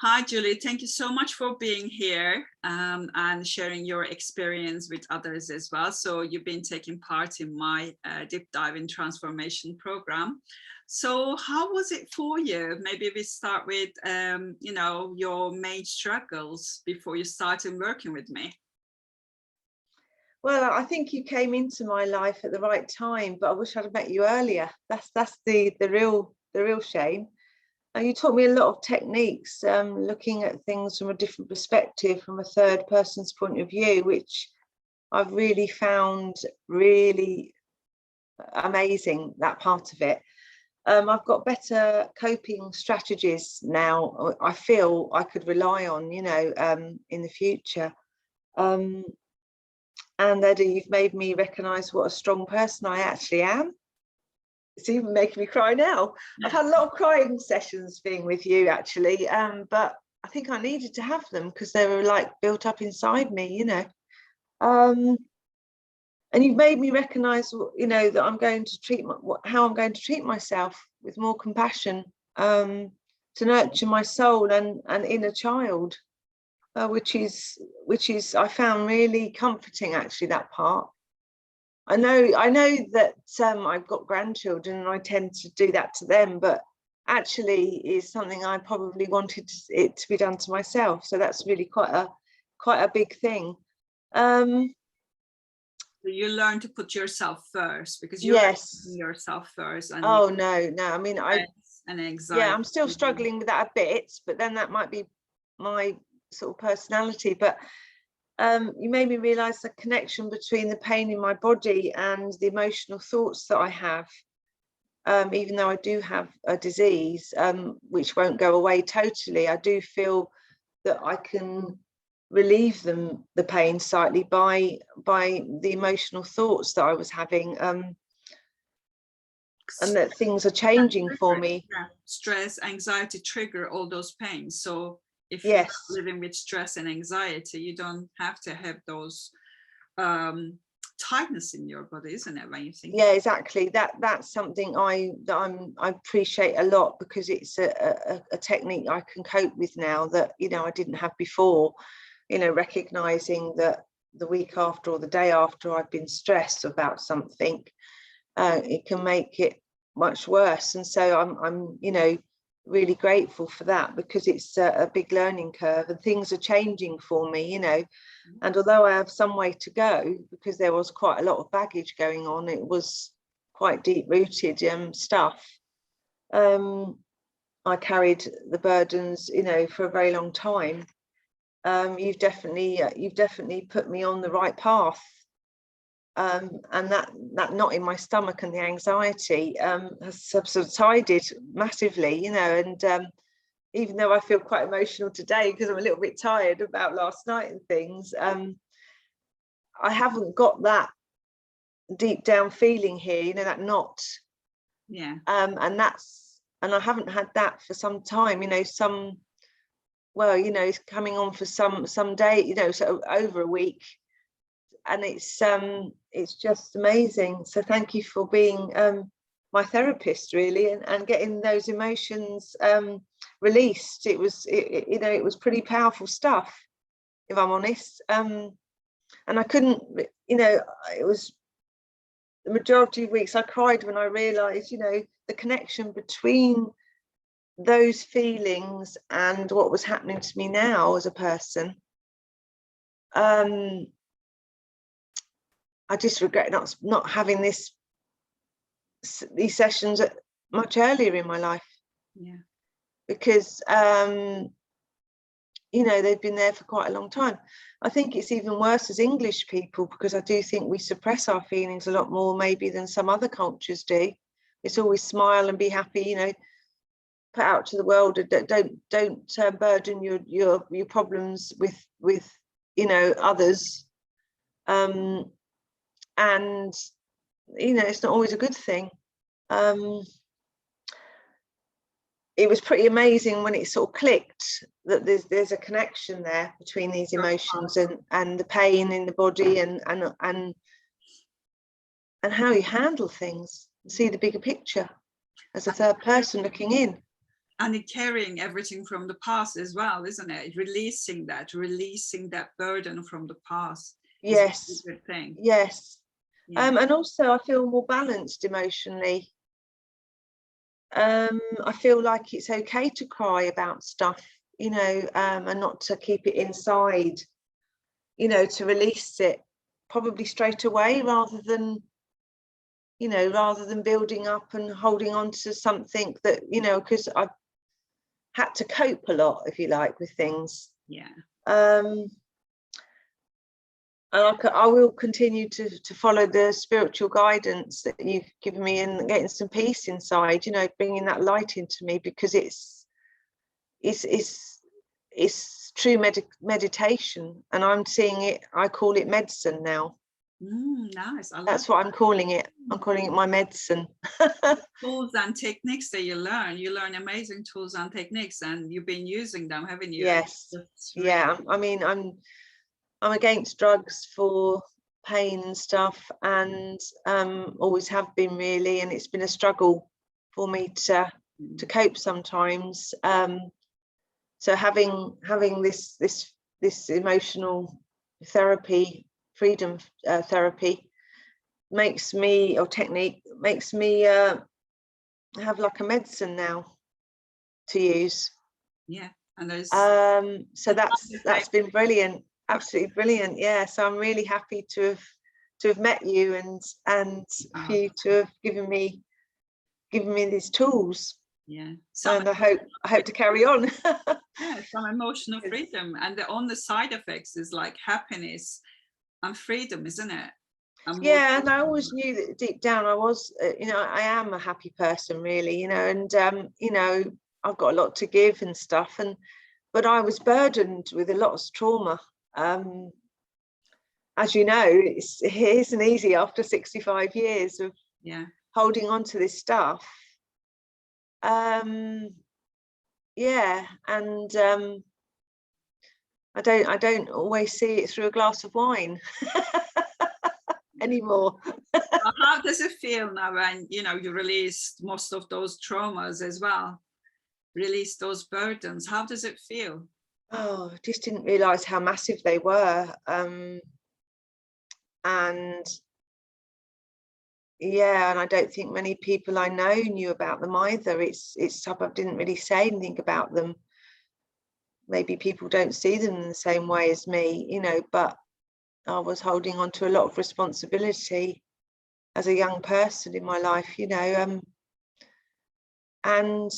Hi, Julie. Thank you so much for being here and sharing your experience with others as well. So you've been taking part in my Deep Dive in Transformation program. So how was it for you? Maybe we start with, your main struggles before you started working with me. Well, I think you came into my life at the right time, but I wish I'd have met you earlier. That's the real shame. You taught me a lot of techniques, looking at things from a different perspective, from a third person's point of view, which I've really found really amazing, that part of it. I've got better coping strategies now. I feel I could rely on, in the future. And Eddie, you've made me recognise what a strong person I actually am. It's even making me cry now. I've had a lot of crying sessions being with you, actually, but I think I needed to have them because they were like built up inside me, and you've made me recognise, that I'm going to treat how I'm going to treat myself with more compassion, to nurture my soul and inner child, which is I found really comforting, actually, that part. I know that I've got grandchildren and I tend to do that to them, but actually is something I probably wanted it to be done to myself. So that's really quite a big thing. So you learn to put yourself first because you're yourself first. And no. I mean, and anxiety. I'm still struggling with that a bit, but then that might be my sort of personality. But you made me realise the connection between the pain in my body and the emotional thoughts that I have, even though I do have a disease, which won't go away totally. I do feel that I can relieve the pain slightly by the emotional thoughts that I was having, and that things are changing for me. Stress, anxiety trigger all those pains. So if you're living with stress and anxiety, you don't have to have those tightness in your body, isn't it, when you think? Yeah, exactly. That's something I appreciate a lot, because it's a technique I can cope with now that I didn't have before. Recognizing that the week after or the day after I've been stressed about something, it can make it much worse. And so I'm really grateful for that, because it's a big learning curve and things are changing for me, and although I have some way to go, because there was quite a lot of baggage going on, it was quite deep-rooted stuff. I carried the burdens, for a very long time. You've definitely put me on the right path. And that knot in my stomach and the anxiety has subsided massively, and even though I feel quite emotional today because I'm a little bit tired about last night and things, I haven't got that deep down feeling here, that knot. Yeah. And I haven't had that for some time, it's coming on for some day, so over a week. And it's just amazing. So thank you for being my therapist, really, and getting those emotions released. It was pretty powerful stuff, if I'm honest. And I couldn't, it was the majority of weeks I cried when I realised, the connection between those feelings and what was happening to me now as a person. I just regret not having these sessions much earlier in my life. Yeah. Because they've been there for quite a long time. I think it's even worse as English people, because I do think we suppress our feelings a lot more maybe than some other cultures do. It's always smile and be happy, put out to the world. Don't burden your problems with others. And it's not always a good thing. It was pretty amazing when it sort of clicked that there's a connection there between these emotions and the pain in the body and how you handle things, see the bigger picture as a third person looking in. And it carrying everything from the past as well, isn't it? Releasing that burden from the past. Yes. Is a good thing. Yes. Yeah. And also I feel more balanced emotionally. I feel like it's okay to cry about stuff, you know, and not to keep it inside, you know, to release it probably straight away rather than, you know, rather than building up and holding on to something that, you know, because I've had to cope a lot, if you like, with things. Yeah. And I will continue to follow the spiritual guidance that you've given me and getting some peace inside, you know, bringing that light into me, because it's true meditation, and I'm seeing it, I call it medicine now. Nice. That's what I'm calling it. I'm calling it my medicine. Tools and techniques that you learn amazing tools and techniques, and you've been using them, haven't you? Yes. Yeah. I mean, I'm against drugs for pain and stuff, and always have been, really, and it's been a struggle for me to cope sometimes. So having this emotional therapy, freedom therapy, makes me, or technique makes me have like a medicine now to use. Yeah. And there's so that's been brilliant, absolutely brilliant. Yeah, so I'm really happy to have met you, and for you to have given me these tools. Yeah. And I hope to carry on. Yeah, some emotional freedom, and the only side effects is like happiness and freedom, isn't it? Yeah, and I always knew that deep down I was, you know, I am a happy person, really, you know, and you know, I've got a lot to give and stuff, but I was burdened with a lot of trauma. As you know, it isn't easy after 65 years of holding on to this stuff. Yeah, and I don't always see it through a glass of wine anymore. How does it feel now when, you know, you released most of those traumas as well, release those burdens? How does it feel? Oh, I just didn't realize how massive they were. And yeah, and I don't think many people I know knew about them either. It's I didn't really say anything about them. Maybe people don't see them in the same way as me, you know, but I was holding on to a lot of responsibility as a young person in my life, you know, and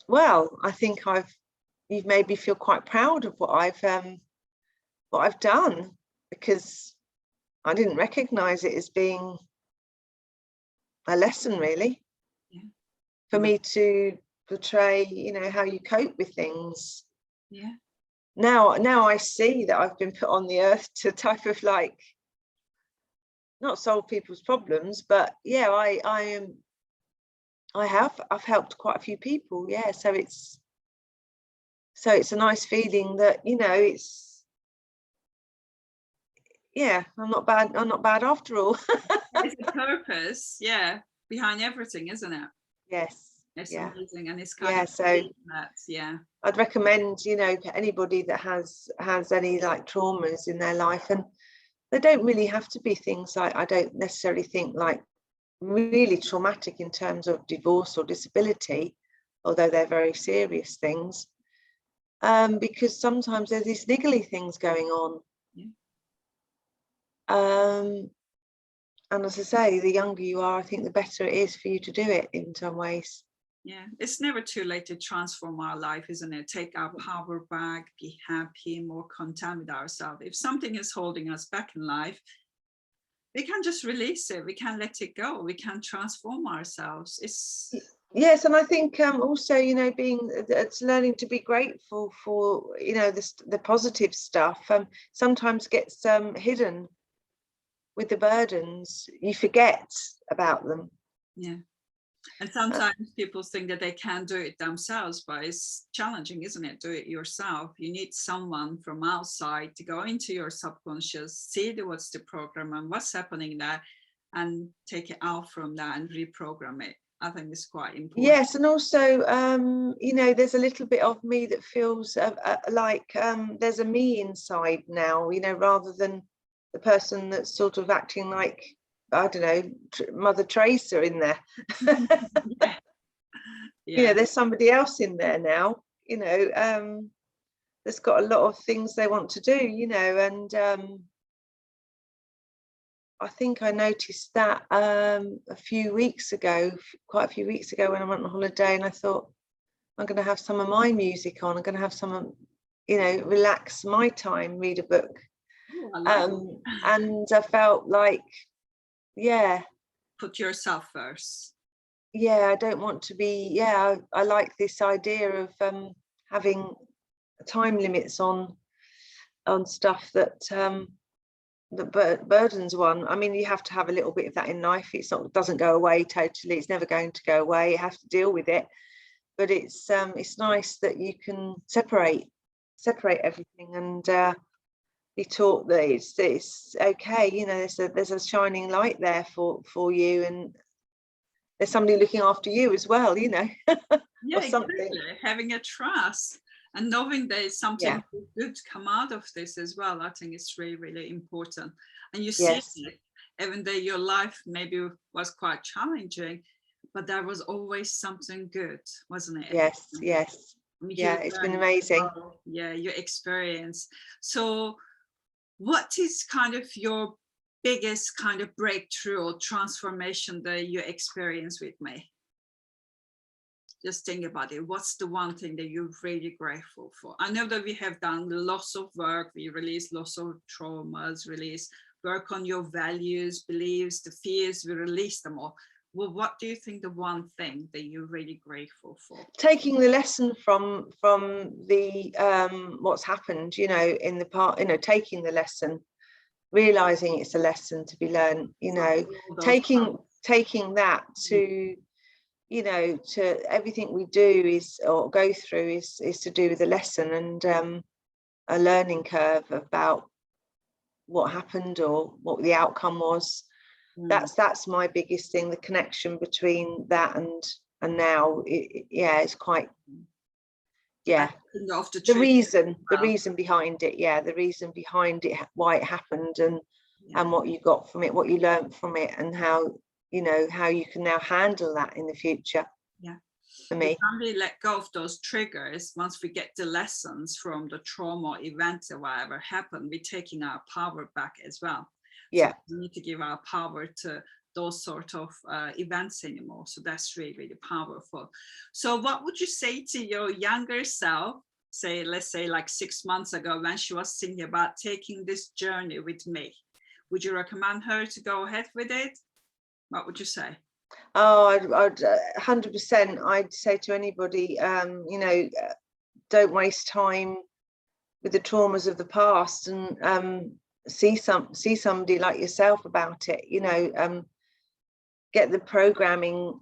well, I think you've made me feel quite proud of what I've done, because I didn't recognize it as being a lesson, really, for me to portray, you know, how you cope with things. Yeah. Now I see that I've been put on the earth to type of, like, not solve people's problems, but yeah, I've helped quite a few people. Yeah, so it's a nice feeling that, you know, I'm not bad after all. It's a purpose, yeah, behind everything, isn't it? Yes. It's amazing, and it's kind of so that, I'd recommend, you know, anybody that has any like traumas in their life, and they don't really have to be things like, I don't necessarily think like really traumatic in terms of divorce or disability, although they're very serious things, because sometimes there's these niggly things going on. And as I say, the younger you are, I think the better it is for you to do it in some ways. Yeah, it's never too late to transform our life, isn't it? Take our power back, be happy, more content with ourselves. If something is holding us back in life, we can just release it. We can let it go. We can transform ourselves. Yes, and I think also, you know, it's learning to be grateful for, you know, the positive stuff. Sometimes gets hidden with the burdens. You forget about them. Yeah. And sometimes people think that they can't do it themselves, but it's challenging, isn't it? Do it yourself. You need someone from outside to go into your subconscious, see what's the program and what's happening there, and take it out from that and reprogram it. I think it's quite important. Yes, and also, you know, there's a little bit of me that feels like there's a me inside now, you know, rather than the person that's sort of acting like, I don't know, Mother Teresa in there. Yeah. You know, there's somebody else in there now, you know, that's got a lot of things they want to do, you know, and I think I noticed that a few weeks ago, quite a few weeks ago, when I went on holiday, and I thought, I'm going to have some of my music on. I'm going to have some, you know, relax my time, read a book. Ooh, I like and I felt like, yeah, put yourself first. yeah, I don't want to be, yeah, I like this idea of having time limits on stuff that burdens one. I mean, you have to have a little bit of that in life. It's not, doesn't go away totally. It's never going to go away. You have to deal with it. But it's nice that you can separate everything and be taught that it's okay. You know, there's a shining light there for you, and there's somebody looking after you as well. You know, Yeah, or something. exactly. Having a trust and knowing there's something good come out of this as well. I think it's really, really important. And you see it, even though your life maybe was quite challenging, but there was always something good, wasn't it? Yes, yes. I mean, yeah, it's been amazing. Yeah, your experience. So what is kind of your biggest kind of breakthrough or transformation that you experience with me? Just think about it. What's the one thing that you're really grateful for? I know that we have done lots of work. We released lots of traumas, work on your values, beliefs, the fears, we release them all. Well, what do you think the one thing that you're really grateful for? Taking the lesson from the what's happened, you know, in the part, you know, taking the lesson, realizing it's a lesson to be learned, you know, taking that to, you know, to everything we do is, or go through is to do with the lesson, and a learning curve about what happened or what the outcome was. That's my biggest thing, the connection between that and now. Yeah, it's quite, yeah, the reason behind it, yeah, the reason behind it, why it happened, and what you got from it, what you learned from it, and how, you know, how you can now handle that in the future. Yeah, for me, we really let go of those triggers. Once we get the lessons from the trauma events or whatever happened, we're taking our power back as well. Yeah, so we need to give our power to those sort of events anymore. So that's really, really powerful. So what would you say to your younger self, say, let's say like 6 months ago, when she was thinking about taking this journey with me? Would you recommend her to go ahead with it? What would you say? Oh, I'd 100%. I'd say to anybody, you know, don't waste time with the traumas of the past, and see somebody like yourself about it. You know, get the programming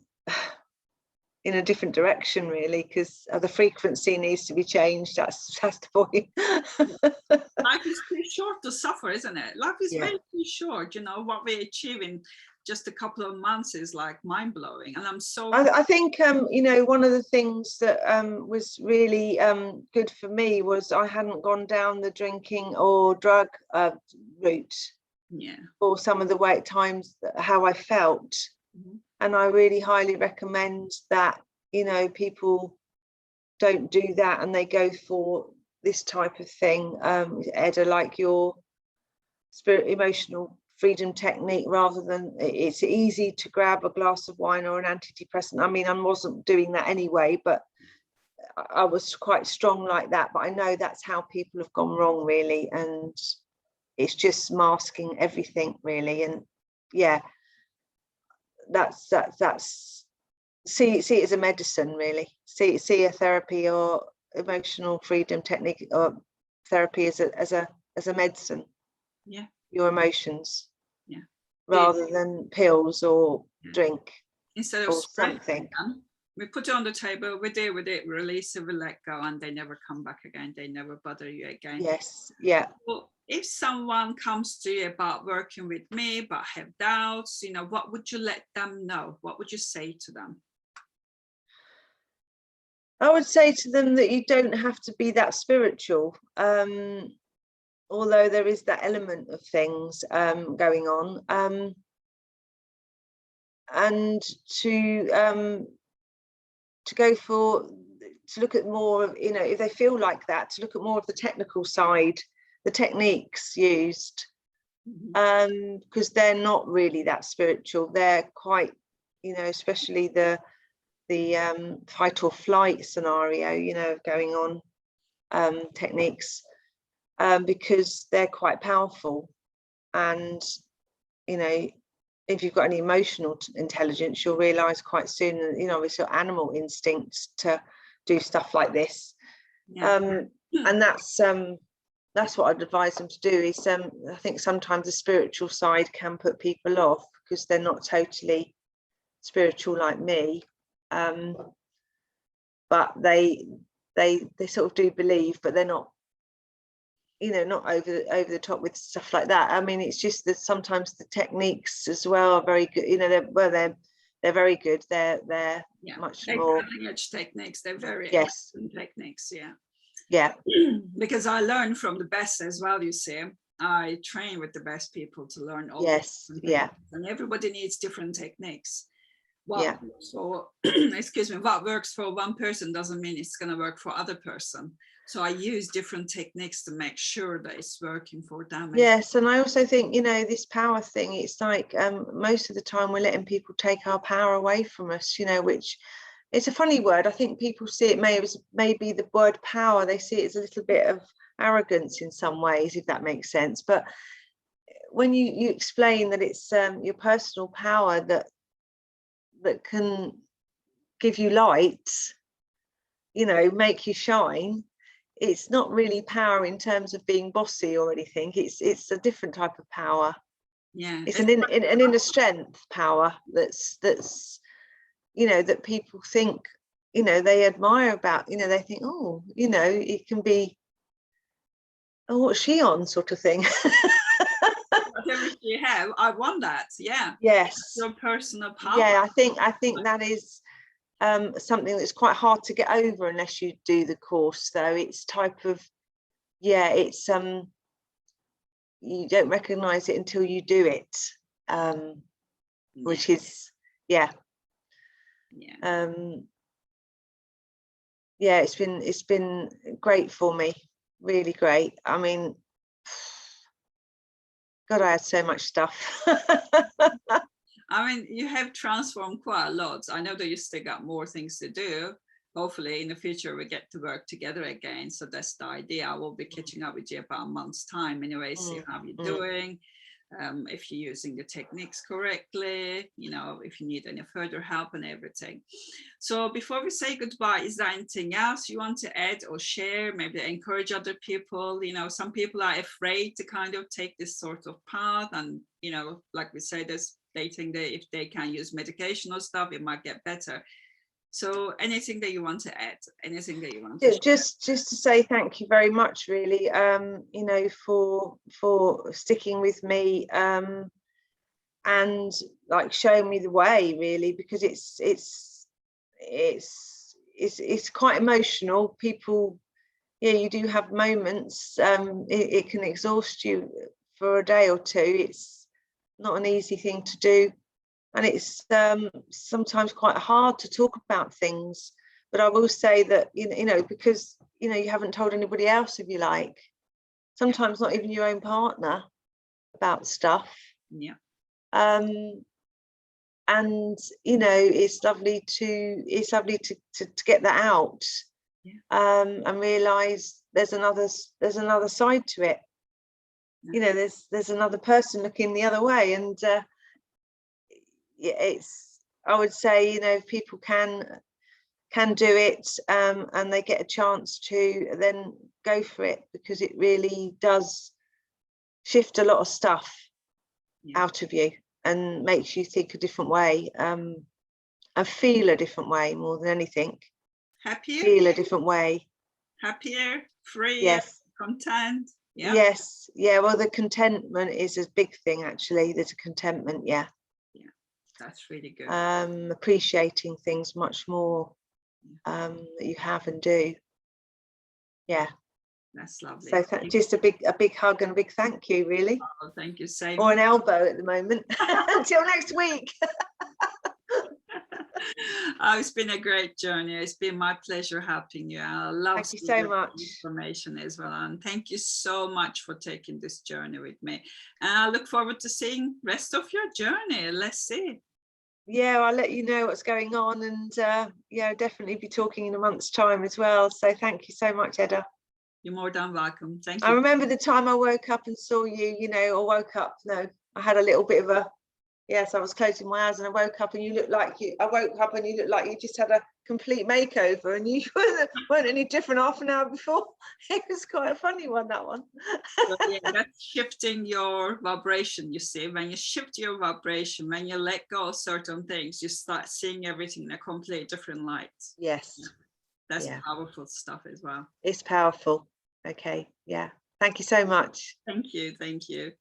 in a different direction, really, because the frequency needs to be changed. That's the point. Life is too short to suffer, isn't it? Life is very too short. You know, what we achieve in just a couple of months is like mind-blowing. And I'm so I think you know, one of the things that was really good for me was I hadn't gone down the drinking or drug route for some of the times how I felt. And I really highly recommend that, you know, people don't do that and they go for this type of thing. Edda, like your emotional freedom technique, rather than, it's easy to grab a glass of wine or an antidepressant. I mean, I wasn't doing that anyway, but I was quite strong like that. But I know that's how people have gone wrong, really, and it's just masking everything, really. And yeah, that's see it as a medicine, really. See a therapy or emotional freedom technique or therapy as a medicine. Yeah, your emotions. Yeah, rather than pills or drink instead of or something. We put it on the table, we deal with it, release it, we let go, and they never come back again. They never bother you again. Yes, yeah. Well, if someone comes to you about working with me, but have doubts, you know, what would you let them know? What would you say to them? I would say to them that you don't have to be that spiritual, although there is that element of things going on, and to go for, to look at more of, you know, if they feel like that, to look at more of the technical side, the techniques used, because they're not really that spiritual. They're quite, you know, especially the fight or flight scenario, you know, going on, techniques, because they're quite powerful. And, you know, if you've got any emotional intelligence, you'll realize quite soon that, you know, it's your animal instincts to do stuff like this. And that's what I'd advise them to do. Is I think sometimes the spiritual side can put people off because they're not totally spiritual like me, but they sort of do believe, but they're not, you know, not over the top with stuff like that. I mean, it's just that sometimes the techniques as well are very good. You know, they're very good. They're much more cutting edge techniques. They're very yes techniques. Yeah. Because I learn from the best as well. You see, I train with the best people to learn all. Yes. Yeah. And everybody needs different techniques. Yeah. So excuse me, what works for one person doesn't mean it's going to work for other person. So I use different techniques to make sure that it's working for them. Yes, and I also think, you know, this power thing, it's like most of the time we're letting people take our power away from us, you know, which it's a funny word. I think people see it maybe the word power, they see it as a little bit of arrogance in some ways, if that makes sense. But when you explain that it's your personal power that can give you light, you know, make you shine, it's not really power in terms of being bossy or anything. It's a different type of power. Yeah, it's an inner strength power that's you know, that people think, you know, they admire about, you know, they think, oh, you know, it can be, oh, what's she on, sort of thing. Whatever you have, I want that. Yeah. Yes. Your personal power. Yeah, I think that is something that's quite hard to get over unless you do the course, though. It's type of, yeah, it's you don't recognize it until you do it, which is yeah, it's been great for me, really great. I mean, God, I had so much stuff. I mean, you have transformed quite a lot. I know that you still got more things to do. Hopefully in the future we get to work together again. So that's the idea. I will be catching up with you about a month's time anyway, see how you're doing, if you're using the techniques correctly, you know, if you need any further help and everything. So before we say goodbye, is there anything else you want to add or share? Maybe encourage other people. You know, some people are afraid to kind of take this sort of path, and, you know, like we say, they think that if they can use medication or stuff, it might get better. So anything that you want to add, anything that you want to just to say thank you very much, really, you know, for sticking with me, and like showing me the way, really, because it's quite emotional. People, yeah, you do have moments, it can exhaust you for a day or two. It's not an easy thing to do, and it's sometimes quite hard to talk about things. But I will say that, you know, because, you know, you haven't told anybody else, if you like, sometimes not even your own partner, about stuff. Yeah. And, you know, it's lovely to get that out, and realize there's another side to it. You know, there's another person looking the other way, and I would say, you know, if people can do it, and they get a chance to, then go for it, because it really does shift a lot of stuff out of you and makes you think a different way. and feel a different way more than anything. Happier, Feel a different way. happier, freer, Yes. content. Yeah. Yes. Yeah. Well, the contentment is a big thing, actually. There's a contentment. Yeah. That's really good. Appreciating things much more that you have and do. Yeah. That's lovely. So just a big hug and a big thank you, really. Oh, thank you, same. Or an elbow at the moment. Until next week. Oh, it's been a great journey. It's been my pleasure helping you. I love Thank you so much. Information as well. And thank you so much for taking this journey with me. And I look forward to seeing rest of your journey. Let's see. Yeah, I'll let you know what's going on, and yeah, definitely be talking in a month's time as well. So thank you so much, Edda. You're more than welcome. Thank you. I remember the time I woke up and saw you, you know, or woke up, no, I had a little bit of a, yes, I was closing my eyes and I woke up and you looked like I woke up and you looked like you just had a complete makeover, and you weren't any different half an hour before. It was quite a funny one, that one. So, yeah, that's shifting your vibration. You see, when you shift your vibration, when you let go of certain things, you start seeing everything in a completely different light. Yes. That's powerful stuff as well. It's powerful. Okay. Yeah. Thank you so much. Thank you. Thank you.